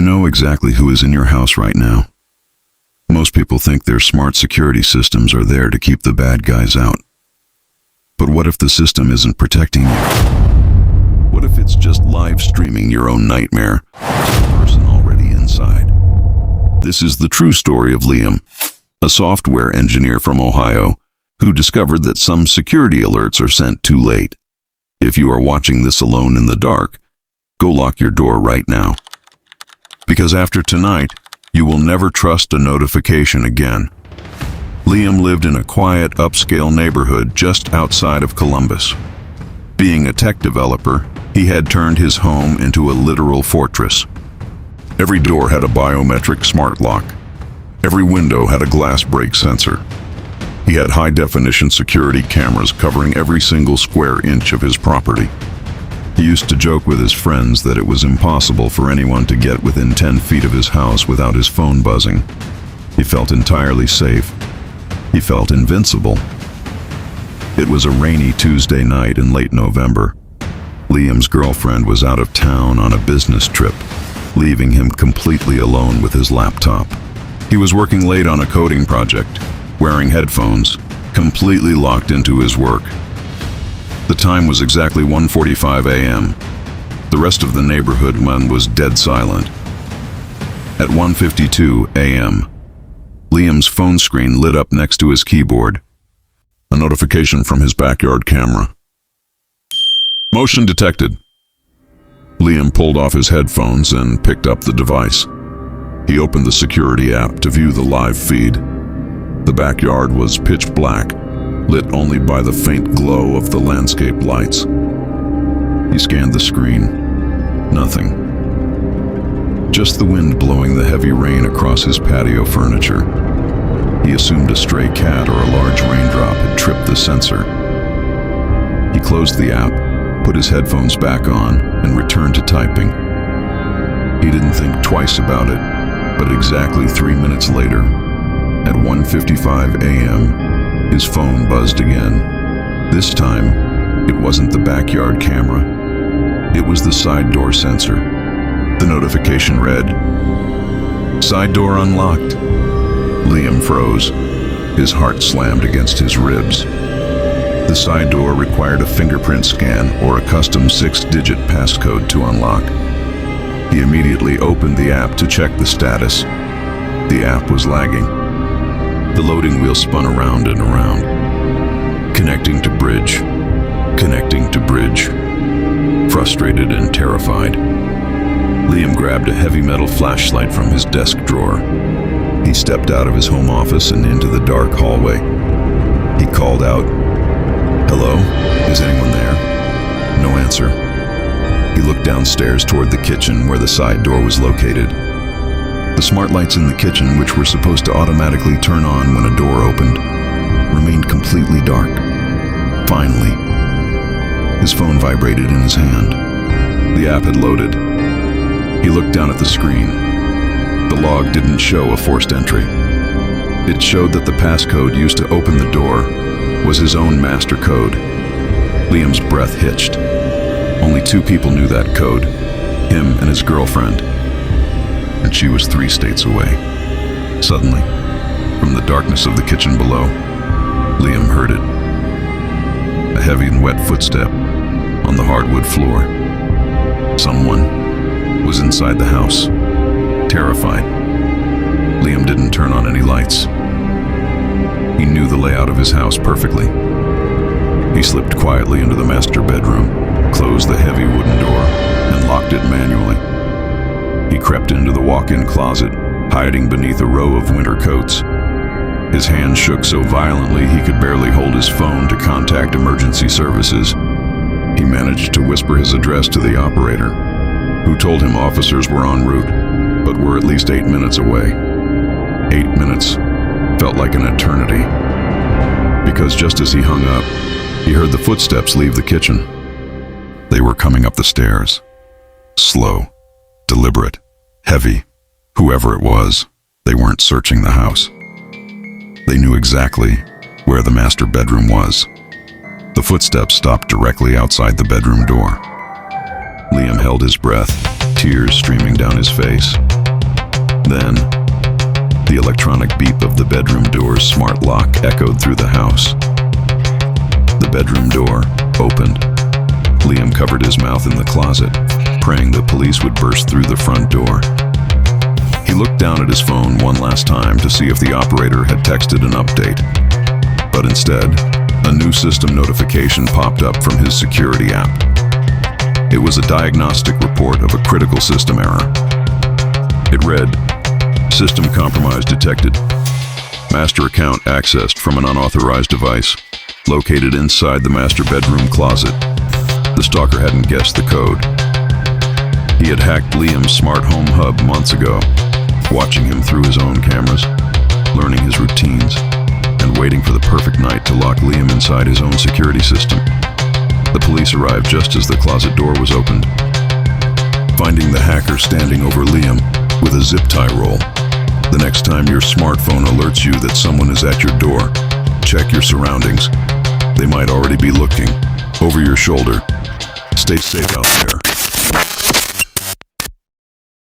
know exactly who is in your house right now. Most people think their smart security systems are there to keep the bad guys out. But what if the system isn't protecting you? What if it's just live streaming your own nightmare to the person already inside? This is the true story of Liam, a software engineer from Ohio who discovered that some security alerts are sent too late. If you are watching this alone in the dark, go lock your door right now. Because after tonight, you will never trust a notification again. Liam lived in a quiet, upscale neighborhood just outside of Columbus. Being a tech developer, he had turned his home into a literal fortress. Every door had a biometric smart lock. Every window had a glass break sensor. He had high-definition security cameras covering every single square inch of his property. He used to joke with his friends that it was impossible for anyone to get within 10 feet of his house without his phone buzzing. He felt entirely safe. He felt invincible. It was a rainy Tuesday night in late November. Liam's girlfriend was out of town on a business trip, leaving him completely alone with his laptop. He was working late on a coding project, wearing headphones, completely locked into his work. The time was exactly 1:45 a.m. The rest of the neighborhood was dead silent. At 1:52 a.m., Liam's phone screen lit up next to his keyboard. A notification from his backyard camera. Motion detected. Liam pulled off his headphones and picked up the device. He opened the security app to view the live feed. The backyard was pitch black, lit only by the faint glow of the landscape lights. He scanned the screen. Nothing. Just the wind blowing the heavy rain across his patio furniture. He assumed a stray cat or a large raindrop had tripped the sensor. He closed the app, put his headphones back on, and returned to typing. He didn't think twice about it, but exactly 3 minutes later, at 1:55 a.m., his phone buzzed again. This time, it wasn't the backyard camera. It was the side door sensor. The notification read, "Side door unlocked." Liam froze. His heart slammed against his ribs. The side door required a fingerprint scan or a custom 6-digit passcode to unlock. He immediately opened the app to check the status. The app was lagging. The loading wheel spun around and around. Connecting to bridge. Connecting to bridge. Frustrated and terrified, Liam grabbed a heavy metal flashlight from his desk drawer. He stepped out of his home office and into the dark hallway. He called out, "Hello? Is anyone there?" No answer. He looked downstairs toward the kitchen where the side door was located. The smart lights in the kitchen, which were supposed to automatically turn on when a door opened, remained completely dark. Finally, his phone vibrated in his hand. The app had loaded. He looked down at the screen. The log didn't show a forced entry. It showed that the passcode used to open the door was his own master code. Liam's breath hitched. Only 2 people knew that code, him and his girlfriend. And she was 3 states away. Suddenly, from the darkness of the kitchen below, Liam heard it. A heavy and wet footstep on the hardwood floor. Someone was inside the house. Terrified, Liam didn't turn on any lights. He knew the layout of his house perfectly. He slipped quietly into the master bedroom, closed the heavy wooden door, and locked it manually. He crept into the walk-in closet, hiding beneath a row of winter coats. His hands shook so violently he could barely hold his phone to contact emergency services. He managed to whisper his address to the operator, who told him officers were en route, but were at least 8 minutes away. 8 minutes felt like an eternity, because just as he hung up, he heard the footsteps leave the kitchen. They were coming up the stairs. Slow, deliberate, heavy. Whoever it was, they weren't searching the house. They knew exactly where the master bedroom was. The footsteps stopped directly outside the bedroom door. Liam held his breath, tears streaming down his face. Then, the electronic beep of the bedroom door's smart lock echoed through the house. The bedroom door opened. Liam covered his mouth in the closet, praying the police would burst through the front door. He looked down at his phone one last time to see if the operator had texted an update. But instead, a new system notification popped up from his security app. It was a diagnostic report of a critical system error. It read, "System compromise detected. Master account accessed from an unauthorized device located inside the master bedroom closet." The stalker hadn't guessed the code. He had hacked Liam's smart home hub months ago, watching him through his own cameras, learning his routines, and waiting for the perfect night to lock Liam inside his own security system. The police arrived just as the closet door was opened, finding the hacker standing over Liam with a zip tie roll. The next time your smartphone alerts you that someone is at your door, check your surroundings. They might already be looking over your shoulder. Stay safe out there.